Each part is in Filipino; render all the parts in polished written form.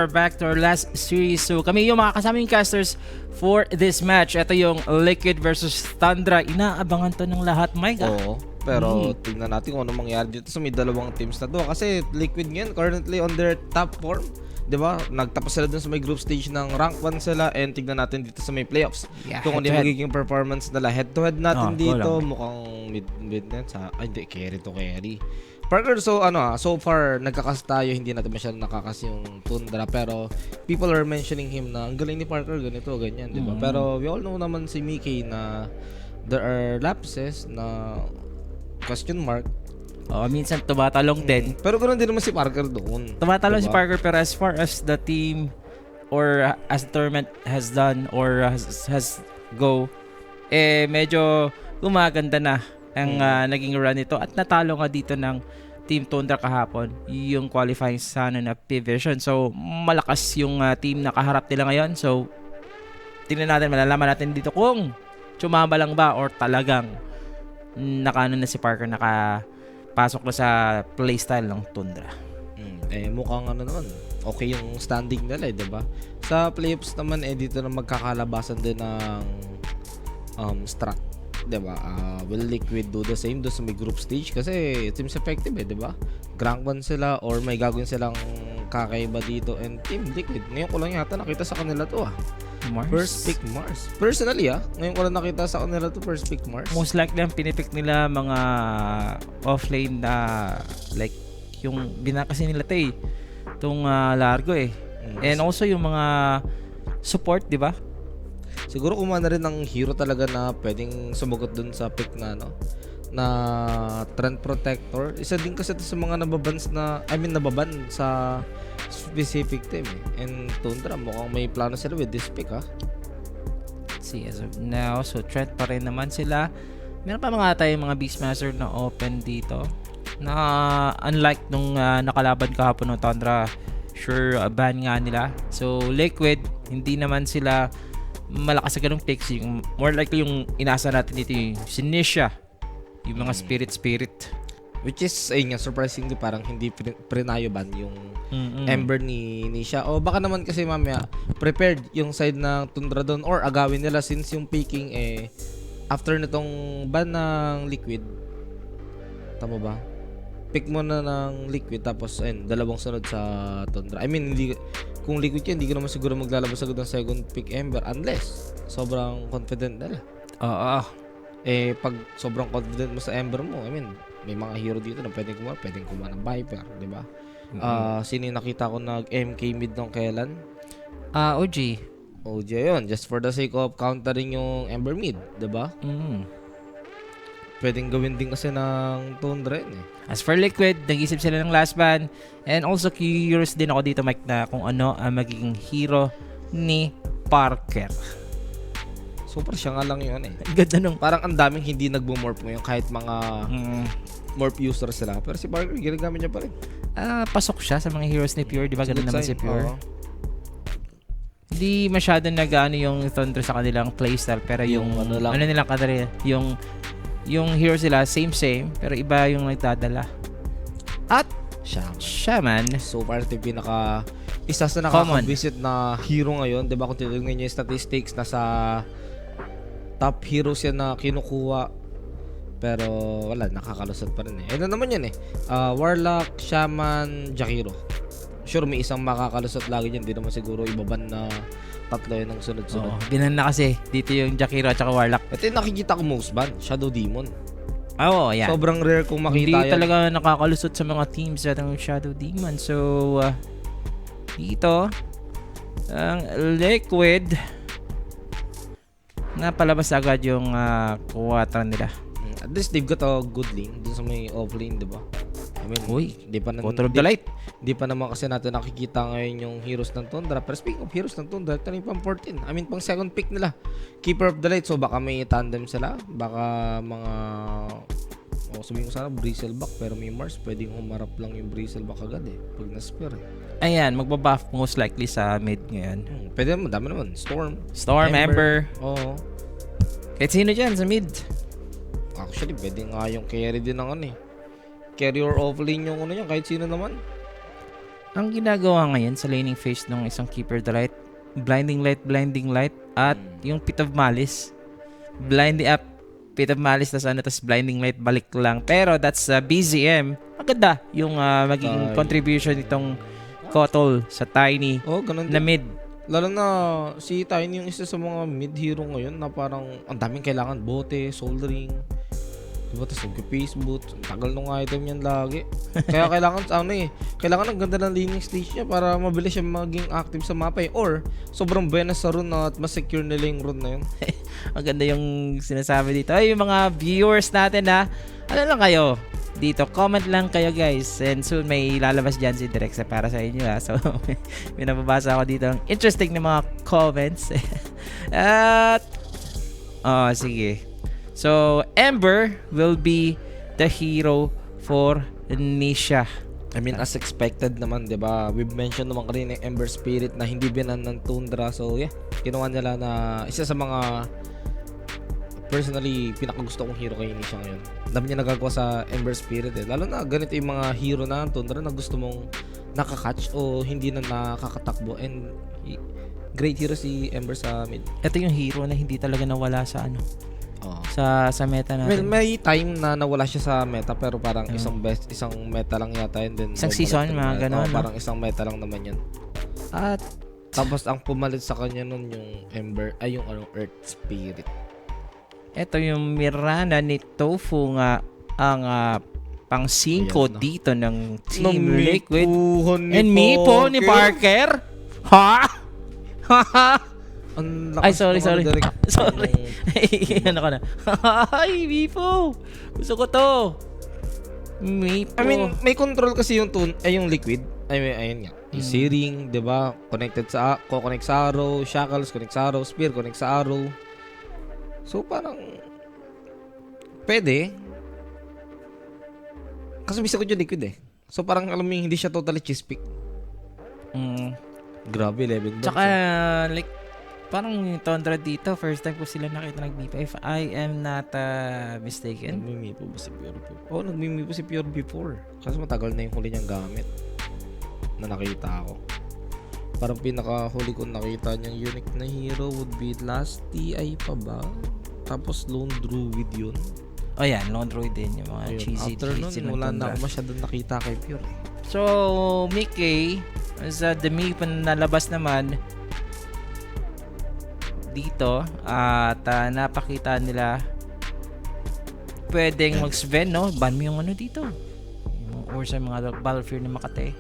We're back to our last series. So kami yung mga kasaming casters for this match. Ito yung Liquid versus Thundra. Inaabangan to ng lahat, Mike. Oo. Pero tingnan natin kung ano mangyari dito sa may dalawang teams na to. Kasi Liquid ngayon currently on their top form. 'Di ba? Nagtapos sila dun sa may group stage ng rank 1 sila, and tignan natin dito sa may playoffs. Yeah, Kung ano yung magiging performance nila. Head to head natin dito, lang. mukhang mid net sa hindi carry to carry. Parker, so so far nagkakas tayo, hindi natin masyadong nakakas yung Thundra, pero people are mentioning him na ang galing ni Parker, ganito, ganyan, 'di ba? Pero we all know naman si Mickey na there are lapses na question mark. Minsan tumatalong din. Pero ganoon din naman si Parker doon. Tumatalong si Diba? Parker, pero as far as the team or as the tournament has done or has go, medyo gumaganda na ang naging run nito, at natalo nga dito ng Team Thundra kahapon yung qualifying sa na P-Vision. So malakas yung team na kaharap nila ngayon. So tingnan natin, malalaman natin dito kung tsumama lang ba or talagang nakano na si Parker, nakapasok na sa playstyle ng Thundra. Mukhang naman okay yung standing nila, 'di ba? Sa playoffs naman dito na magkakalabasan din ng strat, 'di ba? Will Liquid do the same do sa may group stage kasi it seems effective, 'di ba? Rank 1 sila or may gagawin silang kakaiba dito, and Team Liquid ngayon ko lang yata nakita sa kanila to Mars? First pick Mars. Personally ngayon ko lang nakita sa kanila to first pick Mars. Most likely ang pinipick nila mga offlane na like yung binakasi nila itong Largo And also yung mga support, di ba? Siguro kumuha na rin ng hero talaga na pwedeng sumugot dun sa pick na na Trend Protector. Isa din kasi ito sa mga nababan sa specific team And Thundra mukhang may plano sila with this pick See, as of now, so threat pa rin naman sila. Meron pa mga tayong mga Beastmaster na open dito, na unlike nung nakalaban kahapon ng Thundra, sure ban nga nila. So Liquid, hindi naman sila malakas sa ganung picks. Yung more likely yung inasa natin dito yung si Nisha, yung mga spirit, which is surprisingly parang hindi prinayo ban yung Ember ni Nisha. O baka naman kasi mamaya prepared yung side ng Thundra doon, or agawin nila since yung picking after nitong ban ng Liquid. Tama ba? Pick mo na ng Liquid tapos dalawang sunod sa Thundra. I mean, kung Liquid yan, hindi ko naman siguro maglalabas agad ng second pick Ember unless sobrang confident nila. Pag sobrang confident mo sa Ember mo, I mean, may mga hero dito na pwedeng kumuha ng Viper, di ba? Sino yung nakita ko nag-MK mid nung kailan? OG yun, just for the sake of countering yung Ember mid, di ba? Pwedeng gawin din kasi ng Thundra yun As for Liquid, nag-isip sila ng last ban. And also curious din ako dito, Mike, na kung ano ang magiging hero ni Parker. Super siya nga lang yun Ganda nung Parang ang daming hindi nagbo-morph ngayon kahit mga morph user sila. Pero si Parker, ginagamit niya pa rin. pasok siya sa mga heroes ni Pure, di ba? Ganun Good naman sign. si Pure. Hindi masyadong nag-ano yung Thunder sa kanilang playstyle, pero yung ano nilang kadari, yung heroes nila same, pero iba yung nagdadala. At Shaman. So far ito yung isa sa nakaka-visit na hero ngayon, 'di ba? Kung titingnan niyo yung statistics, nasa top heroes yan na kinukuha. Pero wala, nakakalusot pa rin Ano naman yan Warlock, Shaman, Jakiro. Sure may isang makakalusot lagi diyan, hindi naman siguro ibaban na tatlo yan ng sunod-sunod. Binan na kasi dito yung Jakiro at saka Warlock. Ito yung nakikita ko most ban, Shadow Demon. Yan. Sobrang rare kung makita Hindi yan. talaga nakakalusot sa mga teams ng Shadow Demon. So, dito, ang Liquid, napalabas agad yung kuwatan nila. At least they've got a good lane dun sa may off-lane, di ba? I mean, Water of the Light. Di pa naman kasi natin nakikita ngayon yung heroes ng Thundra. Pero speaking of heroes ng Thundra, ito na yung pang 14. I mean, pang second pick nila. Keeper of the Light. So, baka may tandem sila. Baka mga... sabihin ko sana, Bristleback. Pero may Mars, pwedeng humarap lang yung Bristleback agad pag na-spear Ayan, magbabuff most likely sa mid ngayon. Pwede naman, dami naman. Storm, Ember. Oo. Kahit sino dyan sa mid. Actually, pwede nga yung carry din ng carry or off lane yung yan, kahit sino naman. Ang ginagawa ngayon sa laning phase ng isang Keeper the Light, blinding light, at yung Pit of Malice. Blinding up, Pit of Malice, tas blinding light, balik lang. Pero that's BZM. Maganda yung magiging contribution nitong Kotol sa Tiny Oh, ganun na din. mid. Lalo na si Tiny yung isa sa mga mid hero ngayon na parang ang daming kailangan bote, soldering. Diba? Tapos mag-face boot. Tagal nung item yan lagi. Kaya kailangan kailangan ang ganda ng laning stage niya para mabilis siya maging active sa mapa eh. Or sobrang buenas sa rune at mas secure nila yung rune na yun. Ang ganda yung sinasabi dito. Ay, yung mga viewers natin ha. Ano lang kayo? Dito, comment lang kayo guys. And soon may lalabas dyan si Drexa para sa inyo ha. So, may nababasa ako dito. Ang interesting na mga comments. At, sige. So, Ember will be the hero for Nisha. I mean, as expected naman, di ba? We've mentioned naman kanina yung Ember Spirit na hindi binan ng Tundra. So, yeah. Kinuha nila na isa sa mga personally, pinakagusto kong hero kay Nisha ngayon. Dami niya nagagawa sa Ember Spirit eh. Lalo na ganito yung mga hero na Tundra na gusto mong nakakatch o hindi na nakakatakbo. And great hero si Ember sa mid. Ito yung hero na hindi talaga nawala sa sa meta natin. Well, may time na nawala siya sa meta pero parang isang meta lang yata yun din. Isang season, mga ganun. Parang isang meta lang naman yun. At tapos ang pumalit sa kanya nun yung Ember, ay yung Earth Spirit. ito yung Mirana ni Tofu nga ang pang 5 dito ng Team Liquid. And Mipo ni Parker. Ha? Ay, sorry. Sorry. Ano ka na? Ay, Mipo. Gusto ko to. Mipo. I mean, may control kasi yung yung Liquid. Ayun nga. Yung Searing, 'di ba? Connect sa arrow, shackles, connect sa arrow, spear, connect sa arrow. So parang pwede. Kasi bisa ko yung Liquid eh. So parang alam mo yung hindi siya totally cheese pick. Grabe, 11 Tsaka, like, parang yung Tundra dito, first time ko sila nakita nag-B5. If I am not mistaken. Nagmimipo ba si Pure before? Oo, nagmimipo si Pure before. Kasi matagal na yung huli niyang gamit na nakita ako. Parang pinaka-huli ko nakita niyang unique na hero would be Last TI pa ba? Tapos Lone Druid yun. Oh yan, Lone Druid din. Yung mga cheesy After nun, ng wala na Tundra. ako masyadong nakita kay Pure. So, Mickey, sa demi pa nalabas naman dito at napakita nila pwedeng mag-Sven, no? Ban mo yung ano dito. Or sa mga Battlefield ni Makate.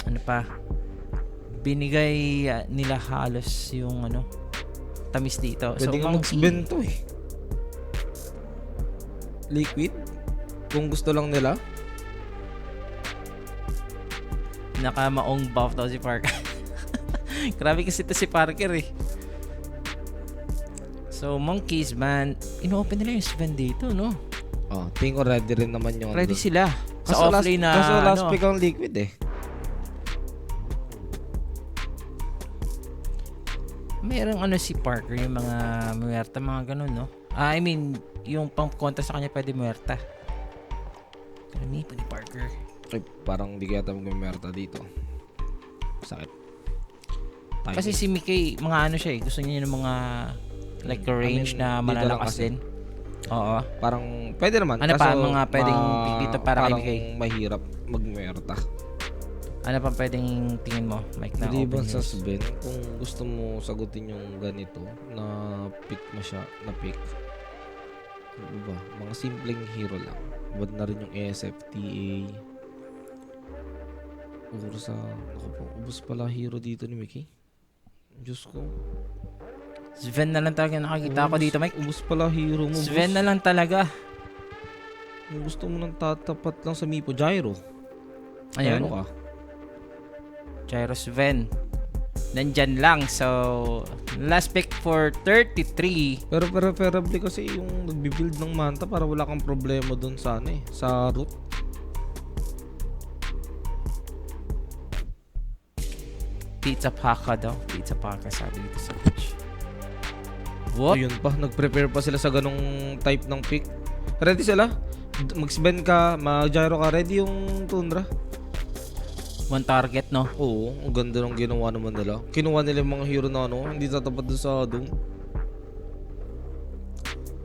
Ano pa? Binigay nila halos yung ano tamis dito. Pwede nga mag-Sven to eh. Liquid? Kung gusto lang nila. Naka-maong buff daw si Parker. Grabe kasi ito si Parker eh. So, Monkeys, man, ino-open nila yung Sven dito, no? Oh, tingin ko ready rin naman yung Ready sila. Sa kaso offlane na, kaso last pick ang Liquid eh. Mayroong ano si Parker, yung mga muerta, mga ganun, no? I mean, yung pang-kontra sa kanya pwede muerta. Karami pa ni Parker. Ay, parang di kaya tayo mag-merta dito. Sakit. Timing. Kasi si Mickey, mga ano siya eh. Gusto niya yung mga like range na malalakas din. Oo. Parang pwede naman. Ano pa mga pwedeng dito para kay parang Mickey? mahirap mag-merta. Ano pa pwedeng tingin mo? Mike na Maliban open sa yours. Sven, kung gusto mo sagutin yung ganito, na pick mo siya, na pick. Ano ba? Mga simpleng hero lang. Bad na rin yung ASFTA. Ursa. Ako po, ubos pala hero dito ni Mickey. Diyos ko. Sven na lang talaga nakakita ko dito, Mike. Ubos pala hero mo. Sven na lang talaga. Kung gusto mo nang tatapat lang sa Mipo, Gyro. Ayun. Gyro ka. Gyro Sven. Nandyan lang. So, last pick for 33. Pero preferably kasi yung nagbi-build ng Manta para wala kang problema dun sa ano eh, sa root. Pizza Paka daw. Pizza Paka sabi dito sa Twitch. What? Ayun pa, nag-prepare pa sila sa ganong type ng pick. Ready sila? Mag-spend ka, mag-gyro ka, ready yung Tundra. One target, no? Oo, ang ganda ng ginawa naman nila. Kinuha nila yung mga hero na hindi tatapat doon sa Doom.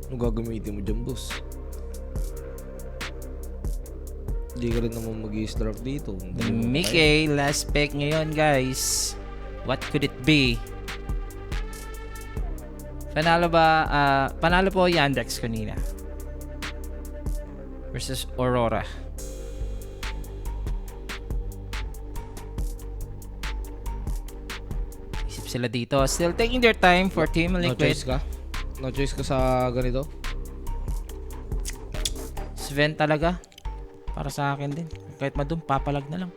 Ano gagamitin mo dyan, boss? Hindi ka rin naman mag-i-strap dito. Mickey, last pick ngayon, guys. What could it be? Panalo ba? Panalo po Yandex kanina. Versus Aurora. Isip sila dito. Still taking their time for Team No Liquid. choice ka? No choice ka sa ganito? Sven talaga. Para sa akin din. Kahit madum, papalag na lang.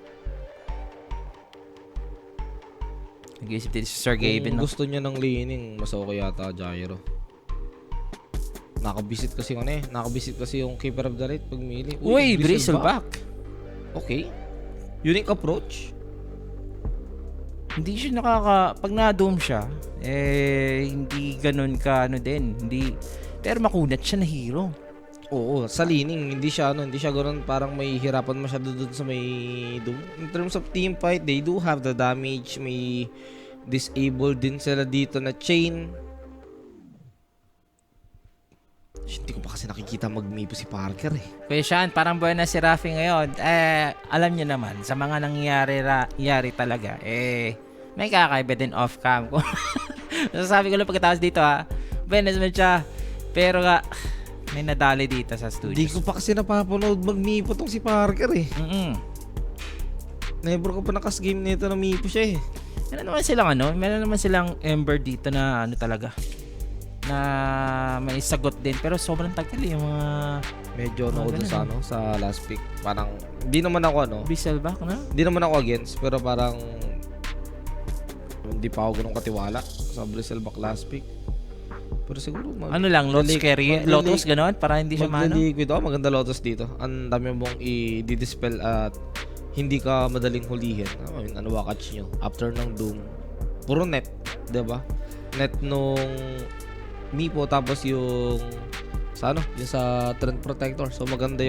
Nag-iisip din si Sir Gaben. Kung No? gusto niya ng laning, mas okay yata Gyro. Nakabisit kasi Nakabisit kasi yung Keeper of the Night pag mili. Uy, Bristleback. Okay. Unique approach. Hindi siya pag na-doom siya, hindi ganun ka, hindi, pero makunat siya na hero. Oo, sa laning, hindi siya ganun parang may hirapan masyado dun sa may Doom. In terms of team fight, they do have the damage, may disable din sila dito na chain. Hindi ko pa kasi nakikita mag-mipo si Parker eh. Kuya Sean, parang buwan na si Rafi ngayon. Alam niyo naman, sa mga nangyari talaga, may kakaiba din off-cam. Sasabi ko lang pagkatapos dito Benes man siya. Pero may nadali dito sa studio. Hindi ko pa kasi napapanood mag-mipo tong si Parker eh. Never ko pa nakas-game nito na mipo siya eh. Meron naman silang Ember dito na talaga. Na may sagot din, pero sobrang tagal yung mga medyo sa last pick. Parang hindi naman ako Bristleback na? Hindi naman ako against, pero parang hindi pa ako ganun katiwala sa Bristleback last pick. Pero siguro Lotus carry, Lotus ganon para hindi siya mag-liquid ako, maganda Lotus dito. Ang dami mong i-dispel at hindi ka madaling hulihin. Ano ba catch nyo? After ng Doom, puro net, 'di ba? Net nung Mipo tapos yung yung sa Trend Protector. So maganda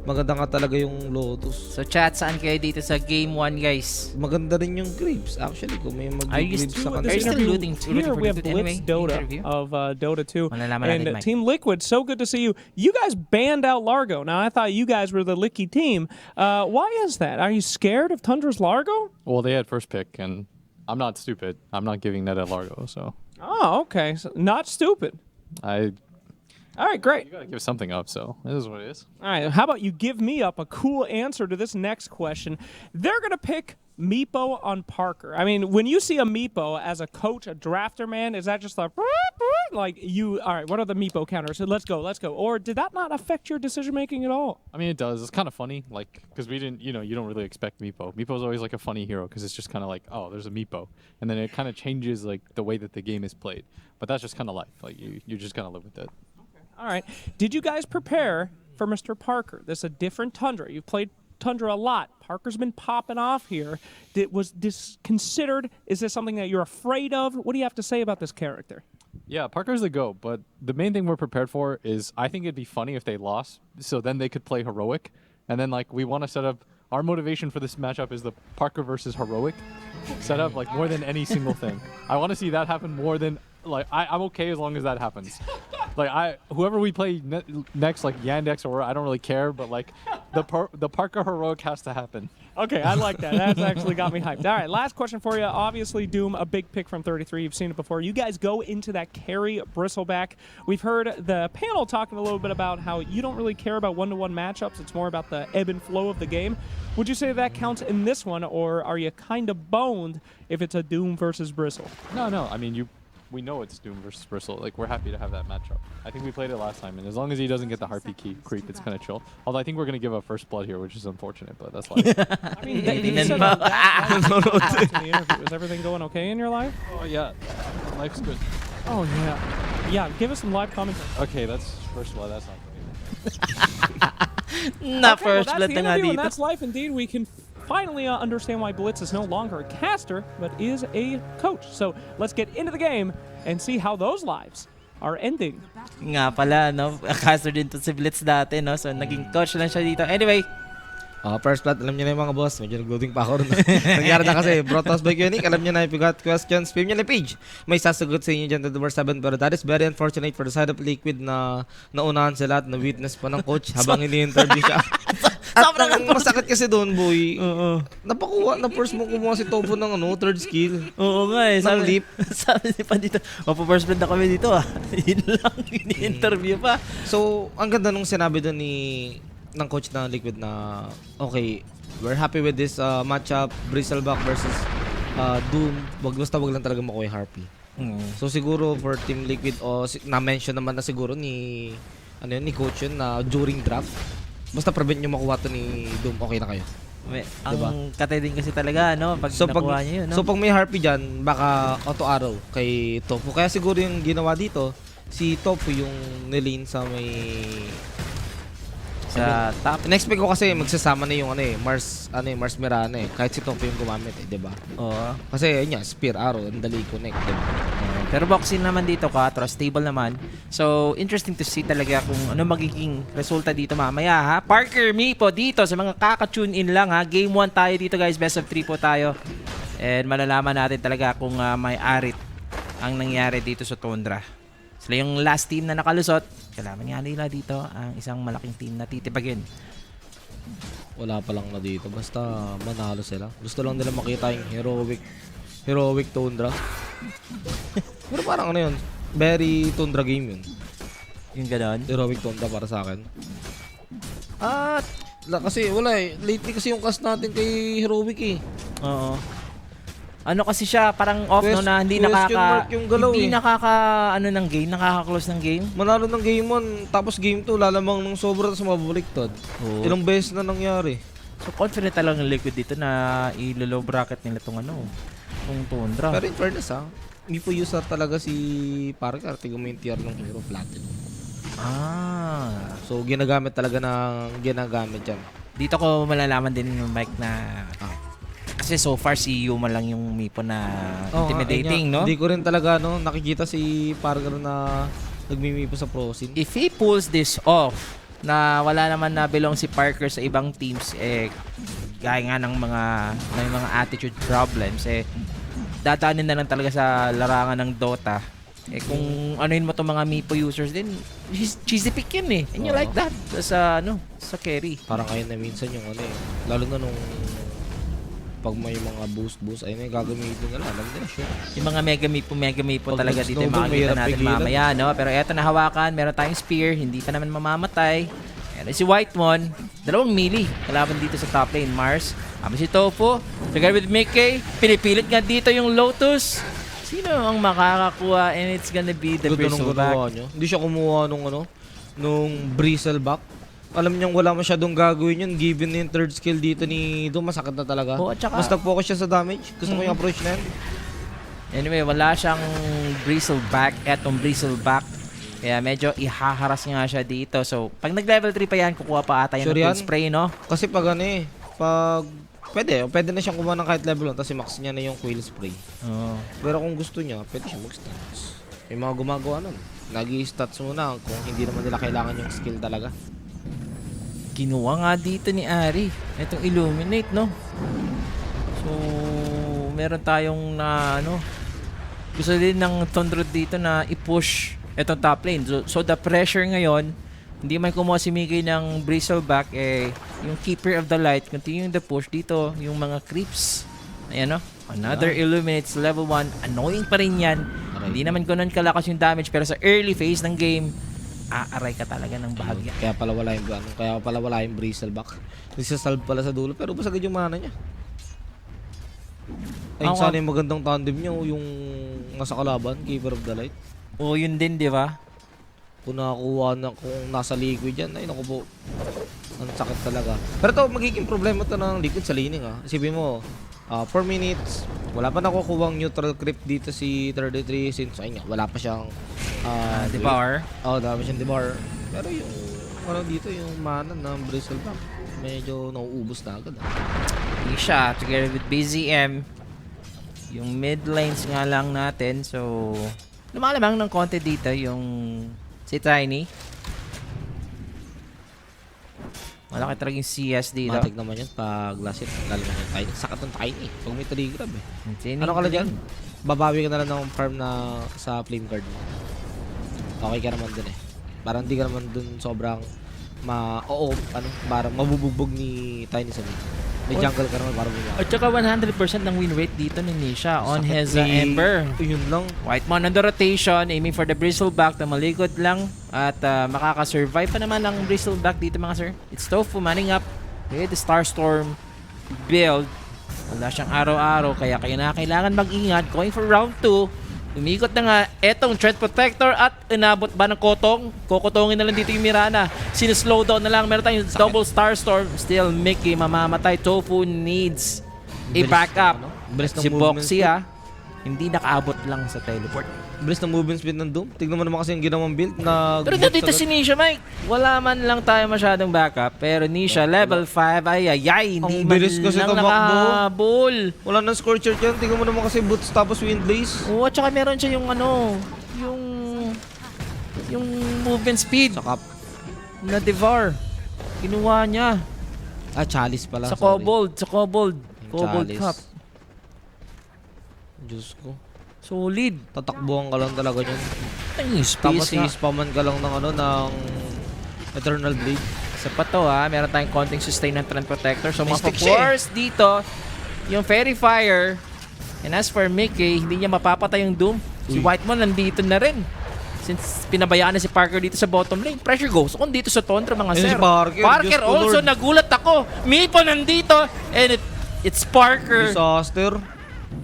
maganda nga talaga yung Lotus. So chat, saan kayo dito sa game 1, guys? Maganda rin yung Graves. Actually, kung may mag-Graves sa kanila. Are you still looting Here we have Blitz Dota of Dota 2 and Team Liquid. So good to see you. You guys banned out Largo. Now I thought you guys were the Licky team. Why is that? Are you scared of Tundra's Largo? Well, they had first pick, and I'm not stupid. I'm not giving that at Largo, so. Oh, okay. So, not stupid. All right, great. You gotta give something up, so this is what it is. All right, how about you give me up a cool answer to this next question? They're going to pick Meepo on Parker. I mean, when you see a Meepo as a coach, a drafter, man, is that just like you, all right, what are the Meepo counters? So let's go. Or did that not affect your decision-making at all? I mean, it does. It's kind of funny, because we didn't, you don't really expect Meepo. Meepo's always like a funny hero, because it's just kind of like, oh, there's a Meepo. And then it kind of changes, the way that the game is played. But that's just kind of life. You just kind of live with it. All right. Did you guys prepare for Mr. Parker? This is a different Tundra. You've played Tundra a lot. Parker's been popping off here. Was this considered? Is this something that you're afraid of? What do you have to say about this character? Yeah, Parker's the GOAT, but the main thing we're prepared for is I think it'd be funny if they lost, so then they could play Heroic. And then, we want to set up... Our motivation for this matchup is the Parker versus Heroic setup, more than any single thing. I want to see that happen more than... I'm okay as long as that happens. Whoever we play next, Yandex or I don't really care, but the Parker Heroic has to happen. Okay, I like that. That's actually got me hyped. All right, last question for you. Obviously, Doom, a big pick from 33. You've seen it before. You guys go into that carry Bristleback. We've heard the panel talking a little bit about how you don't really care about one-to-one matchups. It's more about the ebb and flow of the game. Would you say that counts in this one, or are you kind of boned if it's a Doom versus Bristle? No. I mean, we know it's Doom versus Bristle. We're happy to have that matchup. I think we played it last time, and as long as he doesn't get the Harpy key creep, it's kind of chill. Although I think we're going to give up first blood here, which is unfortunate, but that's life. I mean, you said that in the interview. Is everything going okay in your life? Oh, yeah. Life's good. Oh, yeah. Yeah, give us some live commentary. Okay, that's first blood. That's not First blood that's the interview, and that's life indeed. We can finally understand why Blitz is no longer a caster, but is a coach. So let's get into the game and see how those lives are ending. Nga pala, no? Caster din to si Blitz dati, no? So naging coach lang siya dito. Anyway, First blood, alam niyo na yung mga boss. Medyo nag-loading pa ako rin. Nangyari na kasi, Brotos by Unique, alam niyo na if you got questions, PM niyo na page. May sasagot sa inyo dyan to the number 7, pero that is very unfortunate for the side of Liquid na naunahan sila at na-witness pa ng coach habang ini-interview siya. At ang masakit kasi doon, boy, na-force mo kumuha si Topo ng third skill. Oo nga eh. Ng leap. Sabi ni pa dito, first blood na kami dito ah. Yun lang, ini-interview pa. So, ang ganda nung sinabi doon ng coach ng Liquid na, okay, we're happy with this matchup, Bristleback versus Doom. Wag lang talaga makuha yung Harpy. So, siguro for Team Liquid, na-mention naman na siguro ni coach yun na during draft, basta prevent nyo makuha to ni Doom, okay na kayo. Ang Diba? kate din kasi talaga, no? Pag nakuha niya yun, no? So, pag may Harpy dyan, baka auto-arrow kay Tofu. Kaya siguro yung ginawa dito, si Tofu yung nilane sa may... sa top. In-expect ko kasi magsasama na yung Mars Mirana kahit si Tofu yung gumamit 'di ba? Oo. Kasi yun nga, spear arrow, ang dali connect, 'di ba? Pero boxing naman dito, Quattro, stable naman. So, interesting to see talaga kung ano magiging resulta dito mamaya, ha? Parker, me po dito sa mga kaka-tune in lang, ha? Game 1 tayo dito, guys. Best of 3 po tayo. And malalaman natin talaga kung may arit ang nangyari dito sa Tundra. Sila yung last team na nakalusot. Kailangan nga nila dito ang isang malaking team na titipagin. Wala pa lang na dito, basta manalo sila. Gusto lang nila makita yung heroic Tundra. Pero parang yun, very Tundra game yun. Yung ganon. Heroic Tundra para sa akin. Kasi wala lately kasi yung cast natin kay Heroic Oo. Ano kasi siya, parang off no na hindi question mark yung galaw, hindi ng game, nakaka-close ng game. Manalo ng game 1, tapos game 2, lalamang ng sobra tapos mabaliktad. Oo. Ilang beses na nangyari. So confident talaga ng Liquid dito na ilo-low bracket nila tong tong Tundra. Pero in fairness hindi po user talaga si Parker. Tignan mo yung tier ng hero platinum. So ginagamit yan. Dito ko malalaman din yung mic na kasi so far si Yuma lang yung Mipo na intimidating, no? Hindi ko rin talaga nakikita si Parker na nagmimipo sa pro scene. If he pulls this off, na wala naman na belong si Parker sa ibang teams, gaya nga ng mga attitude problems, dadaanin na lang talaga sa larangan ng Dota. Kung anuin mo tong mga Mipo users din, cheesy pick yan and you like that sa carry. Parang ayun na minsan yung lalo na nung pag may mga boost, ayun yung gagamitin nila. Alam nila, sure. Yung mga mega mipo Pag talaga dito yung nag-snowball, makikita mahirap natin pigilan. mamaya, no? Pero eto na hawakan, meron tayong spear, hindi pa naman mamamatay. Meron si Whitemon, dalawang melee kalaban dito sa top lane. Mars, si Tofu, together with Mickey, pinipilit nga dito yung Lotus. Sino ang makakakuha? And it's gonna be the Bristleback. Hindi siya kumuha nung Bristleback. Alam niyang wala masyadong gagawin yun. Given yung third skill dito ni Doom, masakit na talaga. Oo, at saka- Mas nag-focus siya sa damage. Gusto ko yung approach na yun. Anyway, wala siyang Bristleback. Etong Bristleback. Kaya medyo ihaharas nga siya dito. So, pag nag-level 3 pa yan, kukuha pa ata yan Sure ng yan? Cold Spray, no? Kasi pag pwede na siyang kumuha ng kahit level 1 tapos max niya na yung Quill Spray. Oo. Pero kung gusto niya, pwede siya mag-stats. May mga gumagawa nun. Nag-i-stats muna kung hindi naman nila kailangan yung skill talaga. Kinuha nga dito ni Ari. Itong Illuminate, no? So, meron tayong gusto din ng Tundra dito na i-push itong top lane. So the pressure ngayon, hindi man kumuha si Mickey ng Bristleback, yung Keeper of the Light, continuing the push dito, yung mga creeps. Ayan, no? Another Illuminates level 1. Annoying pa rin yan. Hindi naman ganun kalakas yung damage, pero sa early phase ng game, aaray ka talaga ng bahagya. Kaya pala wala yung Bristleback. Nagsasalve pala sa dulo pero basagad yung mana niya. Ayun sana yung magandang tandem niya yung nasa kalaban, Keeper of the Light. Oo, yun din, di ba? Kung nakakuha na, kung nasa Liquid yan, ay naku po. Ang sakit talaga. Pero to magiging problema to ng Liquid sa laning Isipin mo, 4 minutes, wala pa nakukuha ang neutral creep dito si 33 since ayun nga, wala pa siyang Devour. dami siyang devour. Pero yung dito yung mana ng Bristleback, medyo nauubos na agad. Isha together with BZM. Yung mid lanes nga lang natin. So, lumalamang ng konti dito yung si Tiny. Malaki talaga yung CS dito. Matik naman yun pag last hit. Lalo na yung Tiny. Sakat ng Tiny. Pag may 3 grab eh. Tining Ano ka lang ko dyan? Babawi ka na lang ng farm na sa flame guard mo. Okay ka naman dun eh. Parang di ka naman dun sobrang parang mabubugbog ni Tiny sa mid. May jungle ka naman para bumawi. At saka 100% ng win rate dito ni Nisha on Sakit his ni- Ember. Yun lang. Whitemon on the rotation, aiming for the Bristleback na malikod lang at makaka-survive pa naman ang Bristleback dito mga sir. It's Tofu manning up with the Starstorm build. Wala siyang araw-araw kaya kailangan mag-ingat. Going for round 2. Umikot na nga etong Tread Protector at inabot ba ng Kotong? Kokotongin na lang dito yung Mirana. Sinuslow down na lang. Meron tayong double Starstorm. Still Mickey mamamatay. Tofu needs a Bilis backup. ng bilis ng Si movement Boxy speed. hindi nakaabot lang sa teleport. Bilis ng movement speed ng Doom. Tignan mo naman kasi yung ginawang build na... Pero dito si Nisha, Mike. Wala man lang tayo masyadong backup. Pero Nisha, level 5, ay, hindi Ang man bilis kasi lang tumakbo. nakahabol. Wala nang Scorcher yan. Tignan mo naman kasi boots tapos wind blaze. Oo, at saka meron siya yung yung movement speed Saka, na Devour. Kinuha niya chalice pala. sa sorry. Kobold. Kobold Chalice. Cup. Diyos ko. Solid. Tatakbuhan ka lang talaga yun. Ang Tapos space nga. i-spamman ka lang ng Eternal Blade. Sa pa to meron tayong konting sustain ng Trend Protector. So May mga stick siya force dito, yung Fairy Fire. And as for Mickey, hindi niya mapapatay yung Doom. Si Uy. Whitemon nandito na rin. Since pinabayaan na si Parker dito sa bottom lane. Pressure goes on dito sa Tundra mga Ayun sir. si Parker, Parker Diyos ko, also Lord. nagulat ako. Mipo nandito. And it's Parker. Disaster.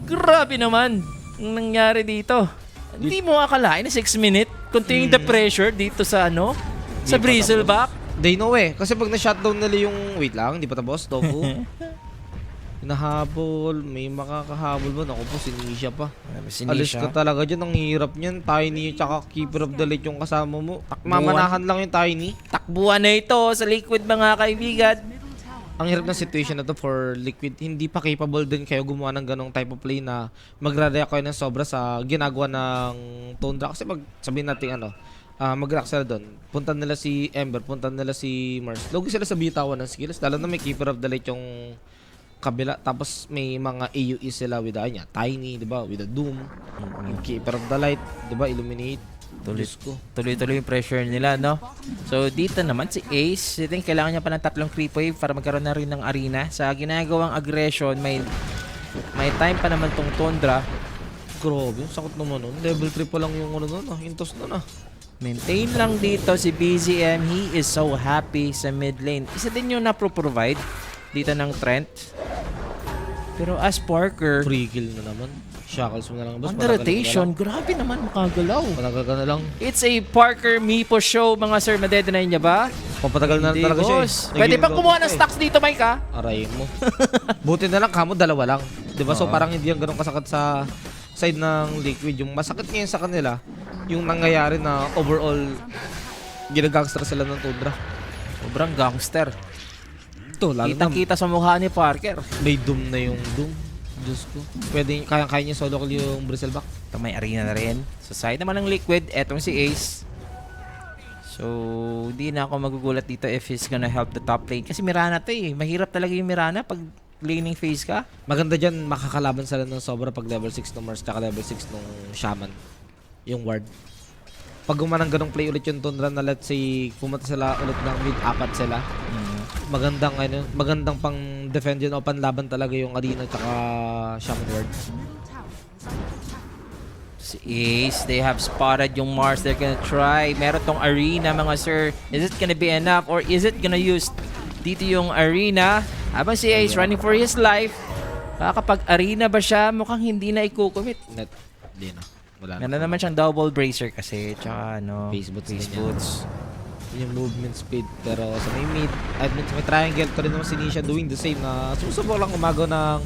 Grabe naman ang nangyari dito. Hindi mo akalain na 6 minute continuing the pressure dito sa sa Di pa Bristleback. They know eh. Kasi pag na-shutdown nila yung... Wait lang, hindi pa tapos. Tofu. Hinahabol. May makakahabol ba? Naku po, si Nisha pa. Si Alis ka talaga dyan. Ang hirap niyan. Tiny tsaka Keeper of the Lake yung kasama mo. Mamanahan lang yung Tiny. Takbuhan na ito sa Liquid mga kaibigan. Ang hirap ng situation na to for Liquid. Hindi pa capable din kayo gumawa ng ganong type of play na magre-react kayo ng sobra sa ginagawa ng Tundra. Kasi sabihin natin mag-react sila doon. Punta nila si Ember, punta nila si Mars. Logo sila sa bitawan ng skills. Lalo na may Keeper of the Light yung kabila. Tapos may mga AUE sila with Tiny, di ba? With the Doom. Yung Keeper of the Light, di ba? Illuminate. Diyos ko. Tuloy-tuloy yung pressure nila, no? So, dito naman si Ace, I think kailangan niya pa ng 3 creep wave para magkaroon na rin ng arena. Sa ginagawang aggression, may time pa naman tong Tundra. Grabe, sakot naman nun. Level 3 pa lang yung nun. Hintos nun Maintain lang dito si BZM. He is so happy sa mid lane. Isa din yung na-provide dito ng Trent. Pero as Parker, Free kill na naman. Shackles mo na lang, boss. on the rotation, grabe naman makagalaw. Patagal ka na lang. It's a Parker Mipo show, mga sir. Madedenay niya ba? Papatagal na Hindi, talaga siya boss. eh. Pwede pang Naging kumuha ng gold ka stocks dito, Mike, ha? Aray mo. Buti na lang kamo, dalawa lang. Diba? So Oo. parang hindi yan ganun kasakit sa side ng Liquid. Yung masakit ngayon sa kanila, yung nangyayari na overall ginagangster sila ng Tundra. Sobrang gangster. Ito, lalo na Kitang-kita sa mukha ni Parker. may Doom na yung Doom. Diyos ko. Pwede, kaya niya solo kill yung Bristleback. Ito may arena na rin. Sa side naman ng Liquid, etong si Ace. So, hindi na ako magugulat dito if he's gonna help the top lane. Kasi Mirana to eh. Mahirap talaga yung Mirana pag laning phase ka. Maganda dyan, makakalaban sila ng sobra pag level 6 ng Mars tsaka level 6 ng Shaman. Yung ward. Pag gumanang ganong play ulit yung Tundra na let's say pumunta sila ulit ng mid-apat sila. Magandang pang defend yun o panlaban talaga yung arena tsaka Shaman ward. Si Ace, they have spotted yung Mars. They're gonna try. Meron tong arena, mga sir. Is it gonna be enough or is it gonna use dito yung arena? Habang si Ace running for his life. Kapag arena ba siya, mukhang hindi na i-commit. Net. Hindi na. Wala na. Meron naman siyang double bracer kasi. Tsaka Face boots face din yan. boots. Yun yung movement speed. Pero sa may mid, at sa may triangle, pa rin naman si Nisha doing the same na susubok lang umagaw ng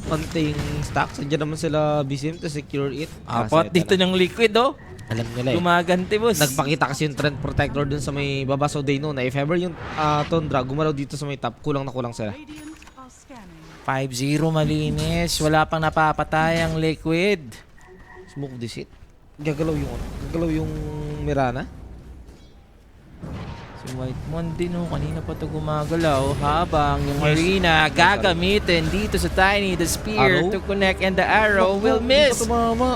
konting stacks. Andiyan naman sila BCM to secure it. Apat dito ng Liquid, oh. Alam nila eh. Gumaganti, boss. Nagpakita kasi yung Trend Protector dun sa may baba, so they know na if ever yung Tundra gumalaw dito sa may top, kulang na kulang sila. 5-0 malinis. Wala pang napapatay ang Liquid. Smoke this hit. Gagalaw yung Mirana. Si Whitemon din kanina pa ito gumagalaw habang yung arena gagamitin dito sa Tiny, the spear Arrow? to connect and the arrow will miss.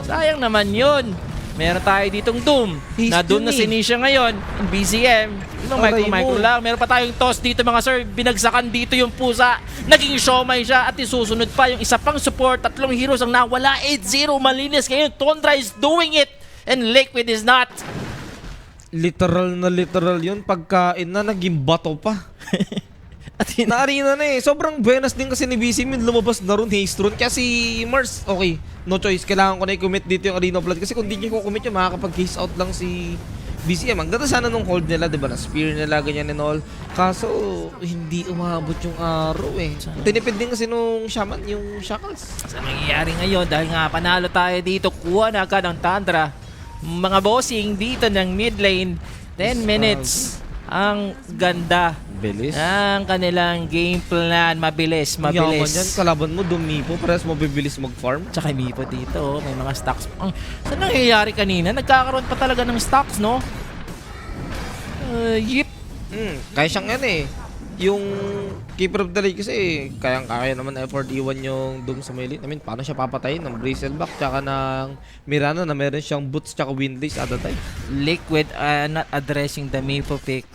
Sayang naman yun. Meron tayo ditong Doom. Na Doom na si Nisha ngayon. Yung BZM. Ibang micro lang. Meron pa tayong toss dito mga sir. Binagsakan dito yung pusa. Naging siomay siya at isusunod pa yung isa pang support. 3 heroes ang nawala. 8-0 malinis. Ngayon Tundra is doing it. And Liquid is not. Literal na literal yun. Pagkain na, naging bato pa. At na-arena na eh. Sobrang buenas din kasi ni BC Min. Lumabas na ron, haste run. Kaya si Mars, okay, no choice. Kailangan ko na i-commit dito yung Arena of Blood. Kasi kung di niya ko commit yun, makakapag-case out lang si BCM. Ang ganda sana nung hold nila, diba? Na spear nila, ganyan and all. Kaso, hindi umabot yung araw eh. Tinipid din kasi nung Shaman, yung Shackles. Sa nangyayari ngayon, dahil nga panalo tayo dito, kuha na agad ang Tundra. Mga bossing dito ng mid lane, 10 minutes. Ang ganda Bilis. ang kanilang game plan. Mabilis, Yaman yan, mabilis. kalaban mo, Dumipo, parehas mabibilis mag-farm. Tsaka Mipo dito, may mga stocks. Saan nangyayari kanina? Nagkakaroon pa talaga ng stocks, no? Yip. Kaya siyang yan eh. Yung Keeper of the Lake kasi, kayang-kaya naman effort iwan yung Doom sa melee. I mean, paano siya papatayin ng Bristleback tsaka ng Mirana na meron siyang boots tsaka windlace at the time. Liquid not addressing the Mipo pick.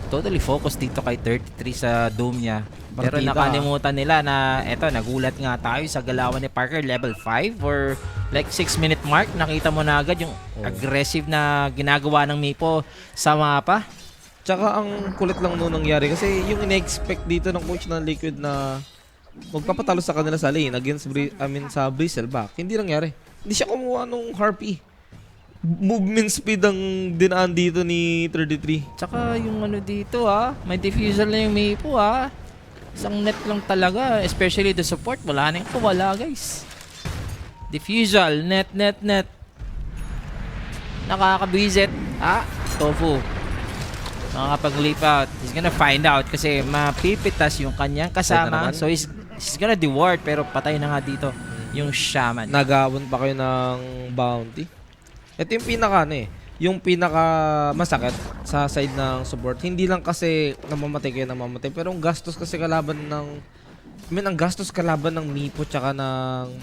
Totally focused dito kay 33 sa Doom niya. Pero Partida. nakalimutan nila na eto, nagulat nga tayo sa galawan ni Parker level 5 or like 6-minute mark. Nakita mo na agad yung aggressive na ginagawa ng Mipo sa mapa. Tsaka ang kulit lang noon nangyari kasi yung ina-expect dito ng coach ng Liquid na magpapatalo sa kanila sa lane against sa Bristleback. Hindi nangyari. Hindi siya kumuha nung Harpy. Movement speed ang dinaan dito ni 33. Tsaka yung ano dito may diffusal na yung Mipo Isang net lang talaga, especially the support. Wala na yung wala guys. Diffusal, net. Nakakabwisit. Tofu. Makakapag-leap out. He's gonna find out kasi mapipitas yung kanyang kasama. So he's gonna deward pero patay na nga dito yung Shaman. Nagawon pa kayo ng bounty. Ito yung yung pinaka masakit sa side ng support. Hindi lang kasi namamatay pero ang gastos kasi kalaban ng ang gastos kalaban ng Mipo tsaka ng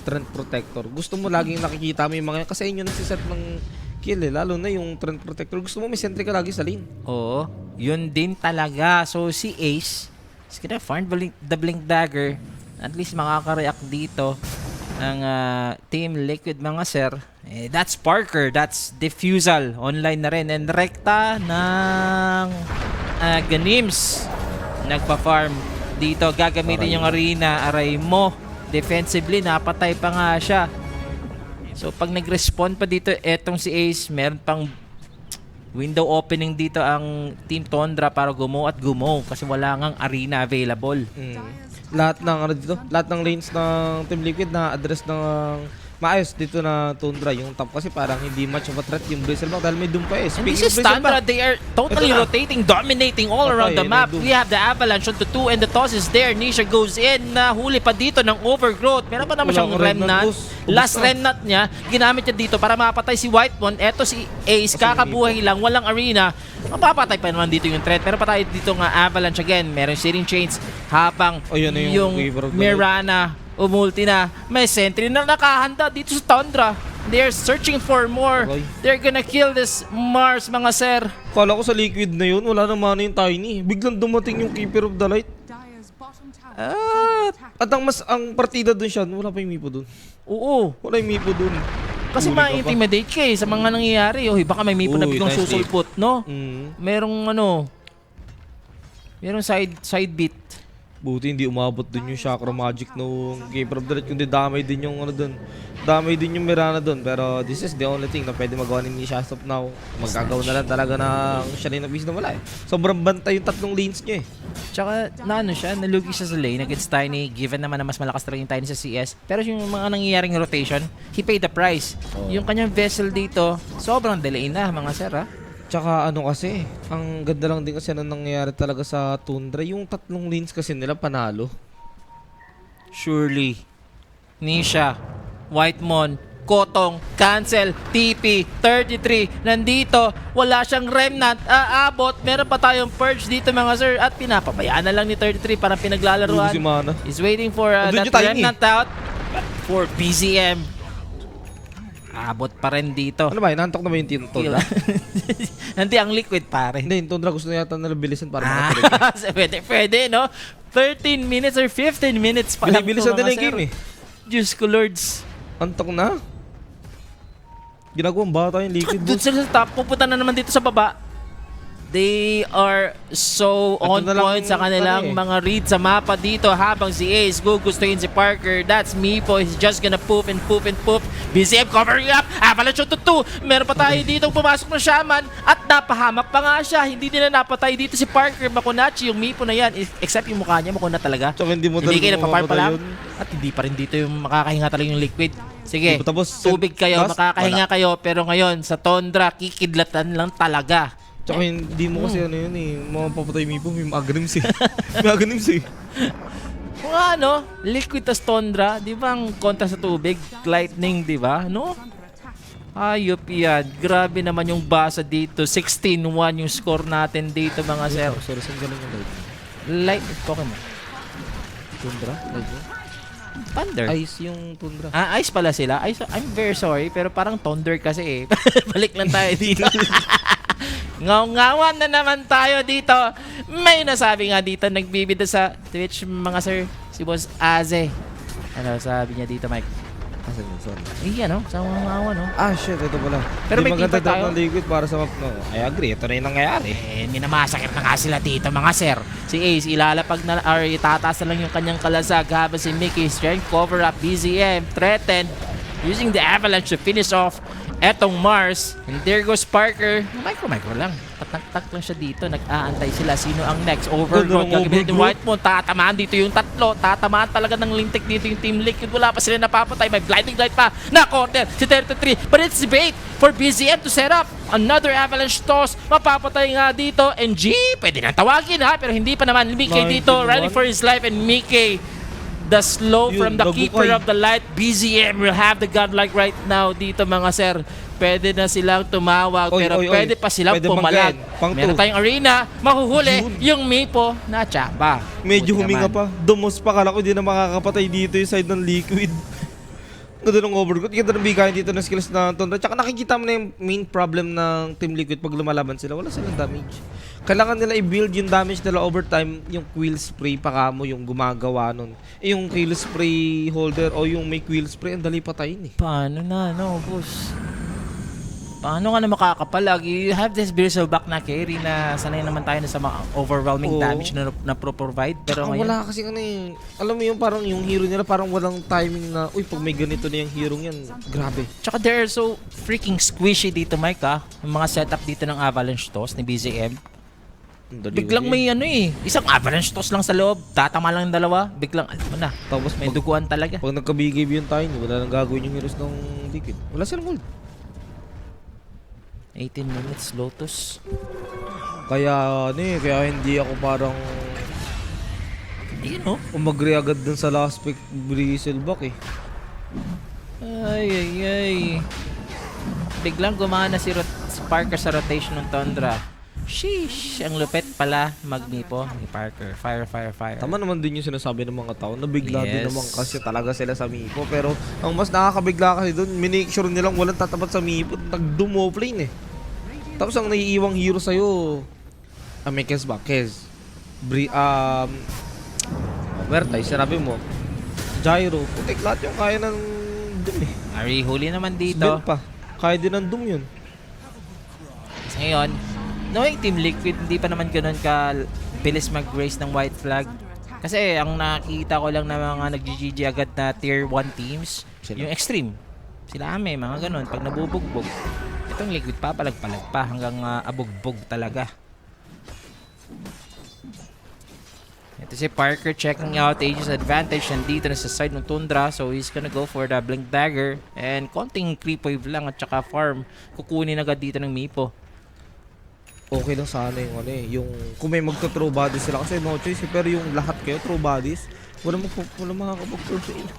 Trent Protector. Gusto mo laging nakikita mo yung mga yan kasi inyo nagsiset ng kill lalo na yung Trent Protector. Gusto mo may sentry ka lagi sa lane. Oo, yun din talaga. So si Ace is gonna find the Blink Dagger. At least makaka-react dito ang Team Liquid mga sir. That's Parker, that's Diffusal. Online na rin. And rekta ng Ganims. Nagpa-farm dito. Gagamitin yung arena. Aray mo. Defensively, napatay pa nga siya. So pag nag-respond pa dito, etong si Ace, meron pang window opening dito ang Team Tundra para gumo kasi wala ngang arena available. Lahat ng lanes ng Team Liquid na address ng maayos dito na Tundra. Yung top kasi parang hindi much of a threat yung Bristleback dahil may Doom pa eh. And this is Tundra, they are totally rotating, dominating all around the map. We have the Avalanche on the 2 and the toss is there. Nisha goes in, huli pa dito ng Overgrowth. Meron pa naman siyang Remnant. Last Remnant niya, ginamit niya dito para mapatay si Whitemon. Eto si Ace, kakabuhay lang, walang arena. Mapapatay pa naman dito yung threat. Meron pa tayo dito nga Avalanche again. Meron Searing Chains habang yung Mirana umulti na. May sentry na nakahanda dito sa Tundra. They're searching for more. They're gonna kill this Mars, mga sir. Kala ko sa Liquid na yun, wala na mana yung Tiny. Biglang dumating yung Keeper of the Light. At ang partida dun siya, wala pa yung Mipo dun. Oo. Wala yung Mipo dun. Kasi ma-intimidate ka sa mga nangyayari. Baka may Mipo na biglang nice susulpot, no? Merong merong side beat. Buti hindi umabot dun yung Chakra Magic nung Keeper of the Light. Kundi damay din yung dun. Damay din yung Mirana dun. Pero this is the only thing na pwede magawa ni Nisha as of now. Magkagawa na lang talaga ng siya rin na piece na wala eh. Sobrang bantay yung 3 lanes niya eh. Tsaka nalugi siya sa lane against Tiny, given naman na mas malakas talaga yung Tiny sa CS. Pero yung mga nangyayaring rotation, he paid the price. Yung kanyang vessel dito, sobrang delay na mga sir Tsaka kasi, ang ganda lang din kasi nangyayari talaga sa Tundra. Yung 3 lanes kasi nila panalo. Surely, Nisha, Whitemon, Kotong, cancel, TP, 33, nandito, wala siyang remnant, aabot, meron pa tayong purge dito mga sir, at pinapabayaan na lang ni 33, parang pinaglalaruan. Si Mana. He's waiting for Andun that yung tiny. remnant out for BZM. Abot pa rin dito. Ano ba, inaantok na ba yung Tundra? Hindi, ang liquid pare. Hindi, yung Tundra gusto na yata nila bilisan para makatuloy. pwede, no? 13 minutes or 15 minutes pa lang. Binibilisan to, nila mga yung sir. game eh. Diyos ko, Lords. Antok na. Ginagawang bata yung liquid Doon boss. sila sa top, pupunta na naman dito sa baba. They are so Ito on na lang point sa kanilang ano eh. mga read sa mapa dito habang si Ace gugustuhin si Parker. That's Meepo. He's just gonna poof and poof and poof. BZM covering up. Avalanche to 2. Meron pa tayo dito pumasok ng Shaman at napahamak pa nga siya. Hindi nila napatay dito si Parker. Makunachi yung Meepo na yan. Except yung mukha niya, makuna talaga. Tsaka hindi mo Hindi kayo talaga nagpa-fire pa lang. mamamatay At hindi pa rin dito yung makakahinga talaga yung liquid. Sige, Di ba tapos tubig kayo, last? makakahinga kayo. Pero ngayon, sa Tundra, kikidlatan lang talaga. Tsaka hindi mo kasi ano yun eh. Mapapatay mo may agrims eh. May agrims eh. Kung ano, liquid tas Tundra, di ba ang kontra sa tubig? Lightning, di ba? No? Ayop yan. Grabe naman yung basa dito. 16-1 yung score natin dito mga sir. Sorry, saan galing yung light? Light, Pokemon. Tundra? Light mo? Thunder. Ice yung Tundra. Ice pala sila. Ice, I'm very sorry, pero parang Thunder kasi eh. Balik lang tayo dito. Ngaw-ngawan na naman tayo dito. May nasabi nga dito, nagbibida sa Twitch mga sir, si Boss Aze. Ano sabi niya dito, Mike? Asan yun? Sorry. Ano? Sa ngaw-ngawan, no? Ah, shit. Ito pala. Pero Di may maganda keeper tayo. daw ng liquid para sa map. No, I agree. Ito na yung nangyayari. Minamasakit na nga sila dito mga sir. Si Ace ilalapag na or itataas na lang yung kanyang kalasag habang si Mickey strength cover up BZM threatened using the avalanche to finish off etong Mars. And there goes Parker. Micro lang. Patak-tak lang siya dito. Nag-aantay sila. Sino ang next? Overgrowth. Gagawin ni White Moon. Tatamaan dito yung tatlo. Tatamaan talaga ng lintik dito yung Team Liquid. Wala pa sila napapatay. May blinding light pa na corner. Si 33. But it's bait for BZM to set up another avalanche toss. Mapapatay nga dito. And G, pwede nang tawagin ha. Pero hindi pa naman. Mickey dito. 91. Running for his life. And Mickey, the slow Yun, from the nabukay. keeper of the light. BZM will have the godlike right now dito mga sir. Pwede na silang tumawag pero pwede pa silang Pwede pumalag. Pang Meron two. tayong arena, mahuhuli yung Meepo na tsaba. Medyo Buti huminga naman. pa. Dumos pa. Kala ko hindi na makakapatay dito yung side ng liquid. Ganda ng overgrowth. Ganda ng bigayan dito ng skills na Tundra. Tsaka nakikita mo na yung main problem ng Team Liquid pag lumalaban sila. Wala silang damage. Kailangan nila i-build yung damage nila over time. Yung quill spray pa kamo yung gumagawa nun. Yung quill spray holder o yung may quill spray, ang dali patayin eh. Paano na, no, boss? Paano ka na makakapalag? You have this Bristleback na carry na sanay naman tayo na sa mga overwhelming Oo. damage na pro-provide. Pero Tsaka ngayon, wala kasi ano eh. Alam mo yung parang yung hero nila parang walang timing na, uy, pag may ganito na yung hero yan, grabe. tsaka they're so freaking squishy dito, Mike, ha? Yung mga setup dito ng Avalanche Toss ni BZM. Ang dali Biglang ulit. may ano eh, isang Avalanche Toss lang sa loob. Tatama lang yung dalawa. Biglang, ano na, Tapos may duguan talaga. pag nagka-big yung Tiny, wala nang gagawin yung heroes ng Liquid. Wala silang ult. 18 minutes, Lotus. Kaya ano eh, kaya hindi ako parang Ayun, no? umagri agad dun sa last pick Bristleback eh. Ay. Biglang gumana si Parker sa rotation ng Tundra. Sheesh! Ang lupit pala magmipo ni Parker. Fire. Tama naman din yung sinasabi ng mga tao na bigla din Yes. naman kasi talaga sila sa Mipo. Pero ang mas nakakabigla kasi doon, minake sure nilang walang tatapat sa Mipo. Nag-dumo plane eh. Tapos ang naiiwang hero sa'yo, may Kez ba? Kez. Vertai, sinabi mo. Gyro. Putik lahat yung kaya ng Doom eh. Ari, huli naman dito. Spell pa. Kaya din ng Doom yun. Ngayon, knowing Team Liquid, hindi pa naman ganun ka bilis mag-race ng white flag. Kasi ang nakikita ko lang na mga nag-GG agad na tier 1 teams, Sila? yung extreme. Sila ame, mga ganun. Pag nabubugbog, itong Liquid papalag-palag pa hanggang abugbog talaga. Ito si Parker checking out Aegis advantage nandito na sa side ng Tundra. So he's gonna go for the Blink Dagger. And konting creep wave lang at saka farm. Kukunin agad dito ng Meepo. Okay lang sana yung ano eh, yung kung may magto-throw bodies sila kasi no choice eh, pero yung lahat kayo throw bodies, wala makakapag-throw sa inyo.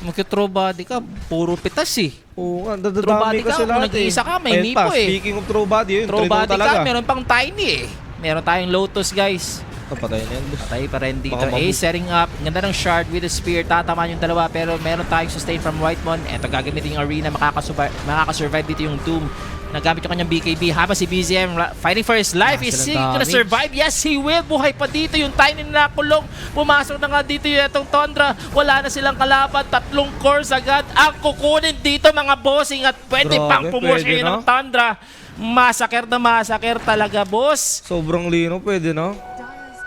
Magka-throw body ka, puro pitas eh. Oo nga, Throw dadadami body kasi ka, kung lahat nag-iisa ka, may Ayun mipo pa, eh. Speaking of throw body, yun, Throw 3-0 body talaga. ka, meron pang tiny eh. Meron tayong Lotus, guys. Kapatay na yan, boss. Patay pa rin dito. Baka Ace setting up. Ganda ng shard with the spear. Tatamaan yung dalawa pero meron tayong sustain from Whitemon. Eto gagamitin yung arena. Makakasurvive dito yung Doom. Nagamit yung kanyang BKB habang si BZM fighting for his life. Is he gonna survive? Yes, he will. Buhay pa dito yung Tiny na nakulong. Pumasok na nga dito yung itong Tundra. Wala na silang kalaban. 3 cores agad ang kukunin dito mga bossing at pwede Grabe, pang pumushi pwede ng na. Tundra. Massacre na massacre talaga, boss. Sobrang lino, pwede, no?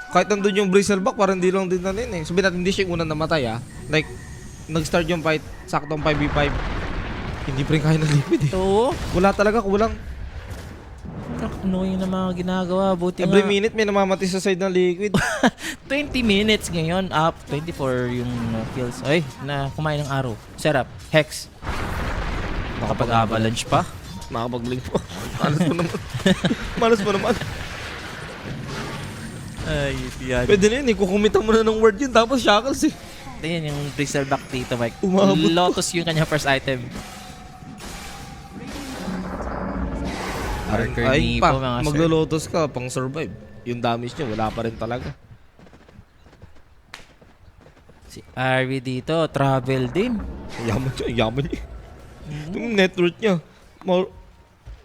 Kahit nandun yung Bristleback, parang hindi lang din natin eh. Sabihin natin, hindi siya yung unang namatay, ah. Like, nag-start yung fight, saktong 5v5. Hindi pa rin kaya ng Liquid eh. Ito. Wala talaga, kulang. Ano yung mga ginagawa? Buti Every nga. minute may namamatay sa side ng Liquid. 20 minutes ngayon. Up. 24 yung kills. Ay, na kumain ng arrow. Setup. Hex. Nakapag-avalanche pa. Makapag-blink po. Malas mo naman. Malas mo naman. Ay, yan. Pwede na yun, ikukumita mo na ng word yun, tapos shackles eh. Ayan yung Bristleback dito, Mike. Umabot pa. Lotus yung kanyang first item. Archer Ay Nipo, pa, mga sir. maglo-lotus ka, pang survive. Yung damage niya, wala pa rin talaga. Si Ari dito, travel din. Yaman siya, yaman niya. Yung net worth niya,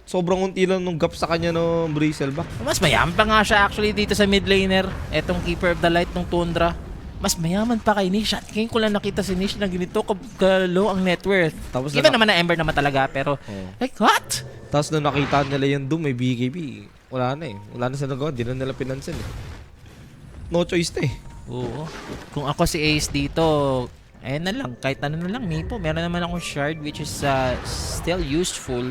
sobrang unti lang nung gap sa kanya ng Bristleback. Mas mayaman pa nga siya actually dito sa mid laner. Etong Keeper of the Light ng Tundra. Mas mayaman pa kay Nish. At ngayon ko lang nakita si Nish na ganito ka-low ang net worth. Tapos Iba naman na Ember naman talaga pero like what? Tapos nung nakita nila yung Doom, may BKB, wala na eh. Wala na sila nagawa, di na nila pinansin eh. No choice na eh. Oo. Kung ako si Ace dito, eh na lang, kahit ano na lang, Mipo. Meron naman akong shard which is still useful.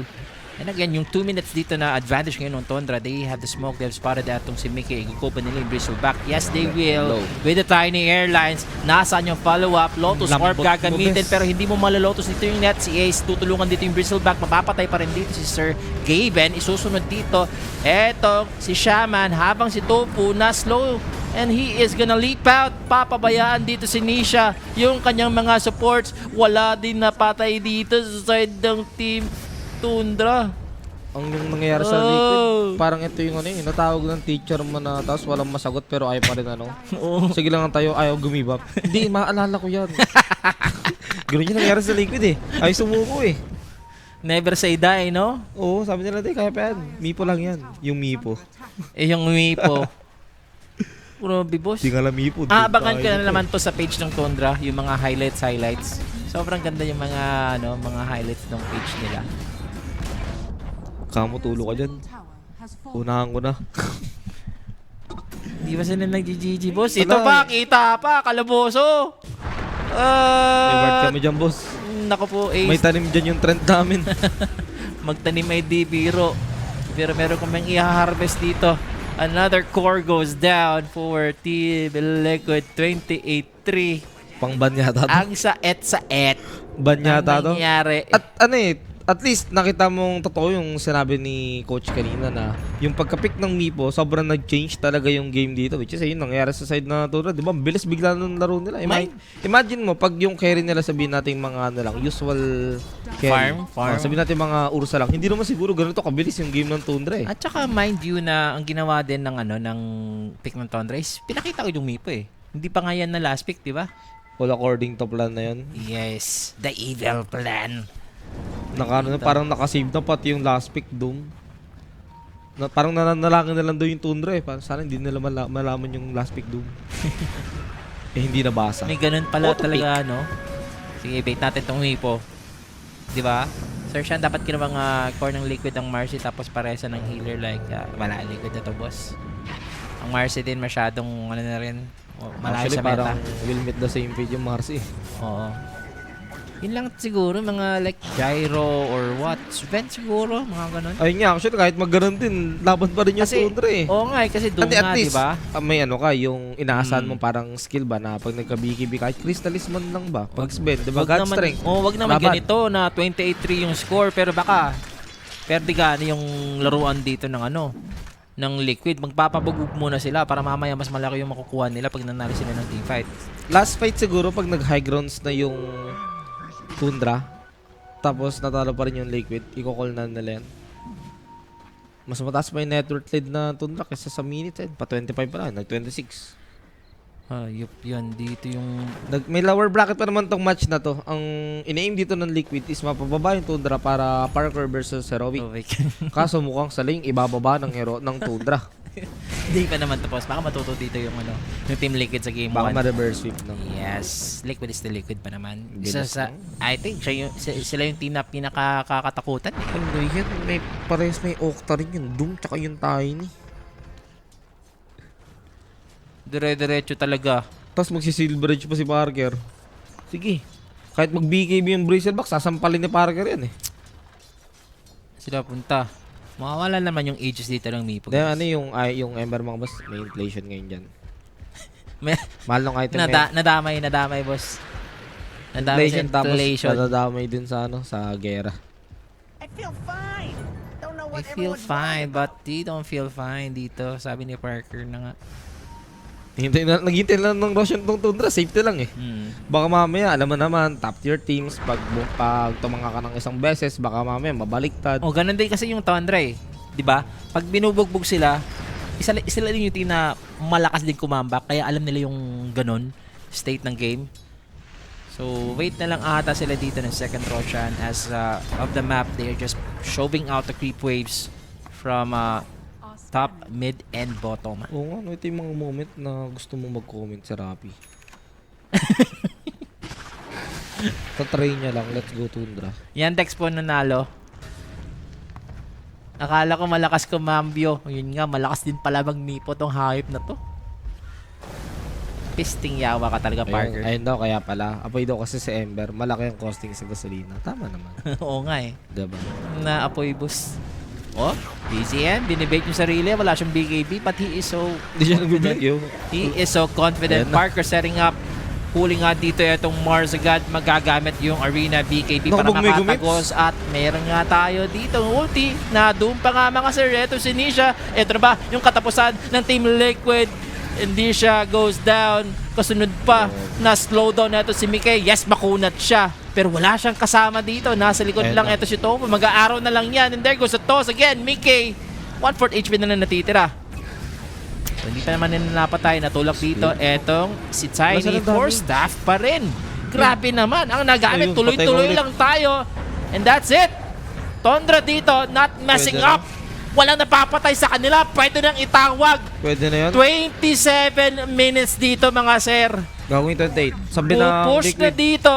And again, yung 2 minutes dito na advantage ngayon ng Tundra, they have the smoke, they have spotted atong si Mickey. Igukupa nila yung Bristleback. Yes, they will. Low. With the Tiny Airlines, nasaan yung follow-up? Lotus Lambot Orb mo, gagamitin, bes. pero hindi mo malalotus dito yung net. Si Ace, tutulungan dito yung Bristleback. Mapapatay pa rin dito si Sir Gaben. Isusunod dito. Eto, si Shaman, habang si Tofu na slow. And he is gonna leap out. Papabayaan dito si Nisha. Yung kanyang mga supports, wala din napatay dito sa side ng team Tundra. Ang yung nangyayari sa Liquid, parang ito yung ano eh, natawag ng teacher mo na tapos walang masagot pero ayaw pa rin ano. Sige lang tayo, ayaw gumibap. Hindi, maalala ko yan. Ganun yung nangyayari sa Liquid eh. Ayaw sumuko eh. Never say die, no? Oo, sabi nila, kaya pa yan. Mipo lang yan. Yung Mipo. Eh, yung Mipo. Grabe, boss. Di nga lang Mipo. Abangan ka na naman to sa page ng Tundra, yung mga highlights. Sobrang ganda yung mga highlights ng page nila. Kamo tulo ka dyan. Unahan ko na. Hindi ba sila nag-GG, boss? Ito Wala. pa, kita pa, kalaboso. May word kami dyan, boss. Nako po, Ace. May tanim dyan yung trend namin. Magtanim ay di biro. Pero meron kaming i-harvest dito. Another core goes down for Team Liquid 28-3. Pang ban yata to. Ang saet. Ban yata to. Ang nangyari. At ano eh, at least nakita mong totoo yung sinabi ni coach kanina na yung pagka-pick ng Mipo, sobrang nag-change talaga yung game dito. Which is yun, nangyari sa side na Tundra. Di ba? Bilis bigla nung laro nila. Imagine mo, pag yung carry nila sabihin natin mga ano lang, usual carry. Farm. Sabihin natin mga Ursa lang. Hindi naman siguro ganito kabilis yung game ng Tundra eh. At saka mind you na ang ginawa din ng pick ng Tundra is pinakita ko yung Mipo eh. Hindi pa nga yan na last pick, di ba? All according to plan na yun. Yes, the evil plan. Parang nakasave na pati yung last pick Doom. Parang nananalangin na lang doon yung Tundra eh. Parang sana hindi nila malaman yung last pick Doom. Eh hindi nabasa. May ganun pala Auto talaga, no? Sige, bait natin tong Mipo. Di ba? Sir Sean, dapat kinabang core ng Liquid ang Marcy tapos paresa ng healer like wala, Liquid na to, boss. Ang Marcy din masyadong ano na rin, malayo Actually, sa meta. parang will meet the same page yung Marcy. Oo. Yun lang siguro, mga like gyro or what. Vent siguro, mga ganun. Ayun nga, actually kahit magganon din, laban pa rin yung Kasi, Tundra eh. oo nga, kasi doon At nga, least, di ba? may ano ka, yung inaasahan mo parang skill ba na pag nagka-BKB kahit Crystallis man lang ba? Pag spend, di ba? God strength. Wag naman Laban. ganito na 28-3 yung score, pero baka perde gani yung laruan dito ng ng Liquid. Magpapabugog muna sila para mamaya mas malaki yung makukuha nila pag nanalo sila ng teamfight. Last fight siguro pag nag-high grounds na yung Tundra, tapos natalo pa rin yung Liquid, i-call na nila yan. Mas mataas pa yung net worth lead na Tundra kaysa sa minutes eh. Pa 25 pa lang, nag-26. Yup, yun. Dito yung... May lower bracket pa naman tong match na to. Ang ina-aim dito ng Liquid is mapababa yung Tundra para Parker versus Heroic. Kaso mukhang sa lane, ibababa ng Tundra. Hindi pa naman tapos. Baka matuto dito yung yung Team Liquid sa game 1. Baka ma-reverse sweep ng... Yes, Liquid is the Liquid pa naman. Isa Bilis sa, I think sila yung team na pinakakatakutan. Ano yan? May parehas may Octa rin yung Doom tsaka yung Tiny. Dire-diretso talaga. Tapos magsi-silver edge pa si Parker. Sige. Kahit mag-BKB yung Bristleback, sasampalin ni Parker yan eh. Sila punta. Mawawala naman yung ages dito ng Mipo. Then ano yung Ember mga boss, may inflation ngayon dyan. May, Mahal ng item ngayon. nadamay, boss. Nadamay sa Inflation, tapos inflation. nadadamay din sa sa gera. I feel fine. Don't know I what feel everyone's fine, worried but you don't feel fine dito. Sabi ni Parker na nga. Naghintay lang ng Roshan tong Tundra, safety lang eh. Baka mamaya, alam mo naman, top tier teams, pag tumanga ka ng isang beses, baka mamaya mabaliktad. Oh, ganun din kasi yung Tundra eh. 'Di ba? Pag binubugbog sila, isa din yung team na malakas din kumambak, kaya alam nila yung ganun state ng game. So, wait na lang ata sila dito ng second Roshan as of the map, they are just shoving out the creep waves from top, mid, and bottom. Oo nga, ito yung mga moment na gusto mong mag-comment sa Rappi. Tatry niya lang, let's go Tundra. Yandex po nanalo. Akala ko malakas kumambyo. Yun nga, malakas din pala mag-nipo tong hype na to. Pisting yawa ka talaga, Parker. Ayun daw, kaya pala. Apoy daw kasi sa Ember, malaki ang costing sa gasolina. Tama naman. Oo nga eh. Diba? Naapoy bus. Oh, BCN, binibake yung sarili. Wala siyang BKB, but he is so Hindi siya confident. nagbibigyo. He is so confident. Ayan na. Parker setting up. Pulling nga dito itong Mars agad. Magagamit yung Arena BKB para Naku, makatagos. At meron nga tayo dito ulti na doon pa nga mga sir. Ito si Nisha. Ito na ba yung katapusan ng Team Liquid? Hindi siya goes down. Kasunod pa na slow down na ito si Mikey. Yes, makunat siya. Pero wala siyang kasama dito. Nasa likod Ayan lang na. ito si Tomo. Mag-aaraw na lang yan. And there goes the toss again. Mikey. 1/4 HP na lang natitira. So, hindi pa naman napatay. Natulak dito. Etong si Tiny. Nasaan ang dami? For staff pa rin. Grabe naman. Ang nagamit. Ayun, Tuloy-tuloy patay lang tayo. And that's it. Tundra dito. Not messing Pwede na. up. Walang napapatay sa kanila. Pwede nang itawag. Pwede na yun? 27 minutes dito mga sir. Gagawin 28. Sabi na Pupush na Liquid, dito.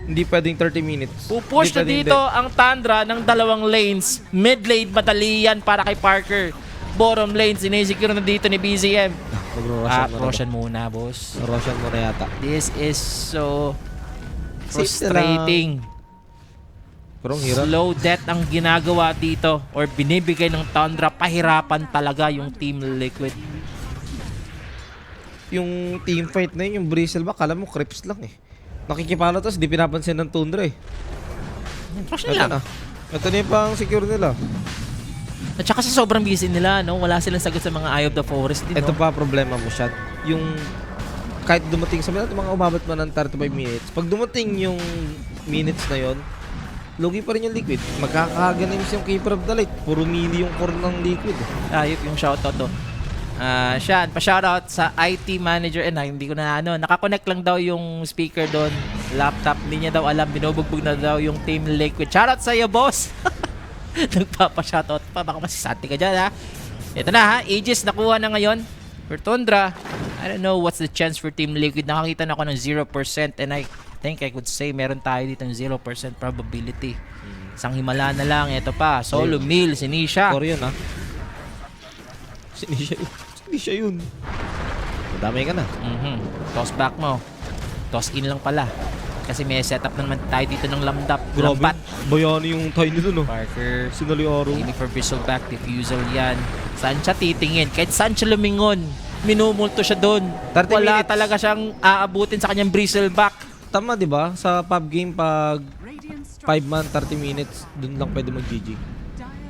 hindi pwedeng 30 minutes. Pupush na Hindi dito pwedeng ang Tundra ng dalawang lanes. Mid lane, madali yan para kay Parker. Bottom lane, sinesecure na dito ni BZM. Mag-Roshan mo na Roshan muna, boss. ba? Roshan mo na yata. This is so Safe na frustrating. Pero ang hirap. Slow death ang ginagawa dito or binibigay ng Tundra. Pahirapan talaga yung Team Liquid. Yung team fight na yun, yung Bristleback, kala mo creeps lang eh. Nakikipalo tapos di pinapansin ng Tundra eh. Roshan Ito lang. na. Ito na yung pang secure nila. At saka sa sobrang busy nila, no? Wala silang sagot sa mga Eye of the Forest din, Ito no? pa problema mo siya. Yung kahit dumating sa mga umabot man ng 35 minutes, pag dumating yung minutes na yon, lugi pa rin yung Liquid. Magkakaganim yung Keeper of the Light. Puro melee yung core ng Liquid. Ayop yung shoutout to. Siya, pa-shoutout sa IT manager. Hindi ko na nakakonect lang daw yung speaker doon. Laptop, hindi niya daw alam. Binubugbog na daw yung Team Liquid. Shoutout sa iyo, boss! Nagpapa-shoutout pa. Baka masisati ka dyan, ha? Ito na, ha? Aegis nakuha na ngayon. For Tundra, I don't know what's the chance for Team Liquid. Nakakita na ako ng 0% and I think I could say meron tayo dito ng 0% probability. Isang himala na lang. Ito pa, solo meal, si Nisha. Core yun ha. Hindi siya yun. Hindi siya yun. Madamay ka na. Toss back mo. Toss in lang pala. Kasi may setup na naman tayo dito ng lamdap. Grabe. Lambat. Bayani yung Tiny dun oh. Parker. Sinali araw. Aiming for Bristleback. Diffusal yan. Saan siya titingin? Kahit saan siya lumingon. Minumulto siya doon. 30 Wala minutes. talaga siyang aabutin sa kanyang Bristleback. Tama di ba? Sa pub game pag 5 man 30 minutes, dun lang pwede mag-GG.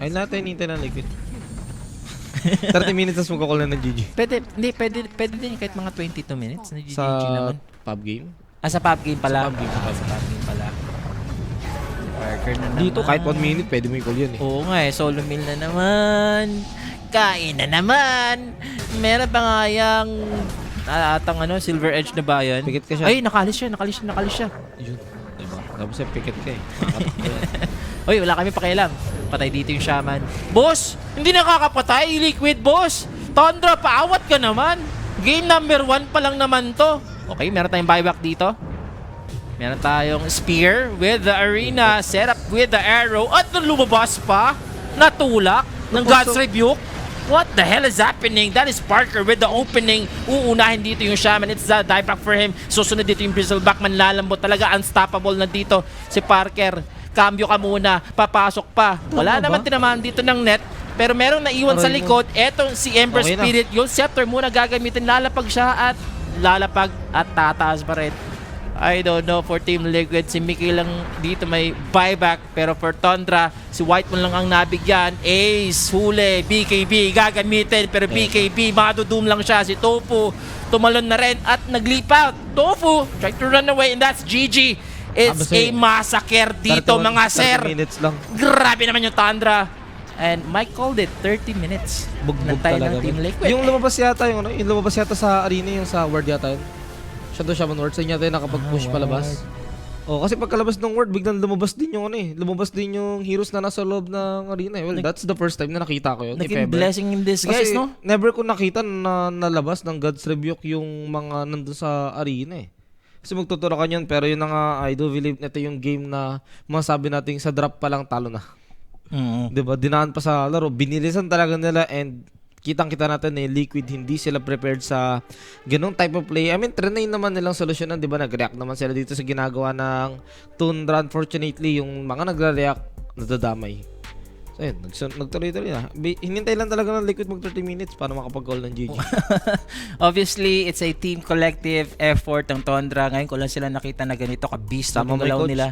Ayun natin hinintay ng Liquid. 30 minutes tapos magkakall na ng GG. Pwede din kahit mga 22 minutes na GG Sa naman. pub game? Sa pub game pala. Sa pub game, Sa pub game pala. Parker na naman. Dito, kahit 1 minute, pwede mo i-call yun eh. Oo nga eh, solo meal na naman. Kain na naman. Meron pa nga yung atang Silver Edge na ba yan? Pikit ka siya. Ay, nakalis siya. Yun. Diba? Tapos yung pikit ka eh. Uy, wala kami pakialam. Patay dito yung shaman. Boss! Hindi nakakapatay, Liquid, boss! Tundra, paawat ka naman! Game number 1 pa lang naman to. Okay, meron tayong buyback dito. Meron tayong spear with the arena, set up with the arrow, at lumabas pa, natulak ng God's Rebuke. What the hell is happening? That is Parker with the opening. Uunahin dito yung Shaman. It's the dieback for him. Susunod dito yung Bristleback. Manlalambot talaga. Unstoppable na dito si Parker. Cambio ka muna. Papasok pa. Wala naman tinamaan dito ng net. Pero merong naiwan sa likod. Etong si Ember Okay na. Spirit. Yung scepter muna gagamitin. Lalapag siya at lalapag at tataas pa rin. I don't know for Team Liquid. Si Mickey lang dito may buyback. Pero for Tundra, si Whitemon lang ang nabigyan. Ace, huli, BKB gagamitin. Pero BKB, madudoom lang siya. Si Tofu, tumalon na rin at nag-leap out. Tofu, try to run away and that's GG. It's a massacre dito mga sir. 30 minutes lang. Grabe naman yung Tundra. And Mike called it 30 minutes. Bugbog Nantay talaga. ng Team Liquid. Yung lumabas yata sa arena, yung sa ward yata yun. Siya doon siya man ward. Sa inyo tayo nakapag-push palabas. Oh, kasi pagkalabas ng ward, biglang lumabas din yung Lumabas din yung heroes na nasa loob ng arena. Well, that's the first time na nakita ko yun. if Naging ever. blessing in disguise, Kasi no? never ko nakita na nalabas ng God's Rebuke yung mga nandun sa arena eh. Kasi magtuturo ka yun, pero yun na nga, I do believe ito yung game na masabi natin sa drop pa lang talo na. Diba? Dinaan pa sa laro. Binilisan talaga nila and kitang-kita natin eh, Liquid hindi sila prepared sa ganung type of play. I mean, trinay naman nilang solusyonan, di ba? Nag-react naman sila dito sa ginagawa ng Tundra. Unfortunately, yung mga nagre-react, nadadamay. So, yun, nagtuloy-tuloy na. Hinintay lang talaga ng Liquid mag 30 minutes para makapag-call ng GG. Obviously, it's a team collective effort ng Tundra. Ngayon ko lang sila nakita na ganito ka-beast Tama, yung may galaw coach. nila.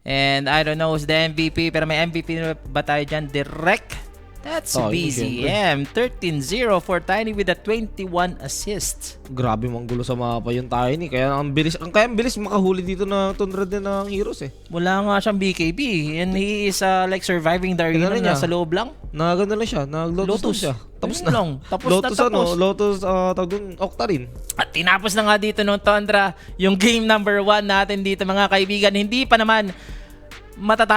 And I don't know who's the MVP, pero may MVP na ba tayo dyan? Direct. That's Oh, yun, BZM. 13-0 for Tiny with a 21 assists. Grabe mang gulo sa mapa yung Tiny. Kaya ang bilis makahuli dito na Tundra din ng heroes eh. Wala nga siyang BKB. And he is like surviving the arena Tingnan na niya. sa loob lang. Nagano lang siya, nag-Lotus Lotus. siya. Tapos Ayun na. lang. Tapos Lotus na tapos. Lotus tawag dun, Octarine. At tinapos na nga dito ng Tundra yung game number 1 natin dito mga kaibigan. Hindi pa naman matatapos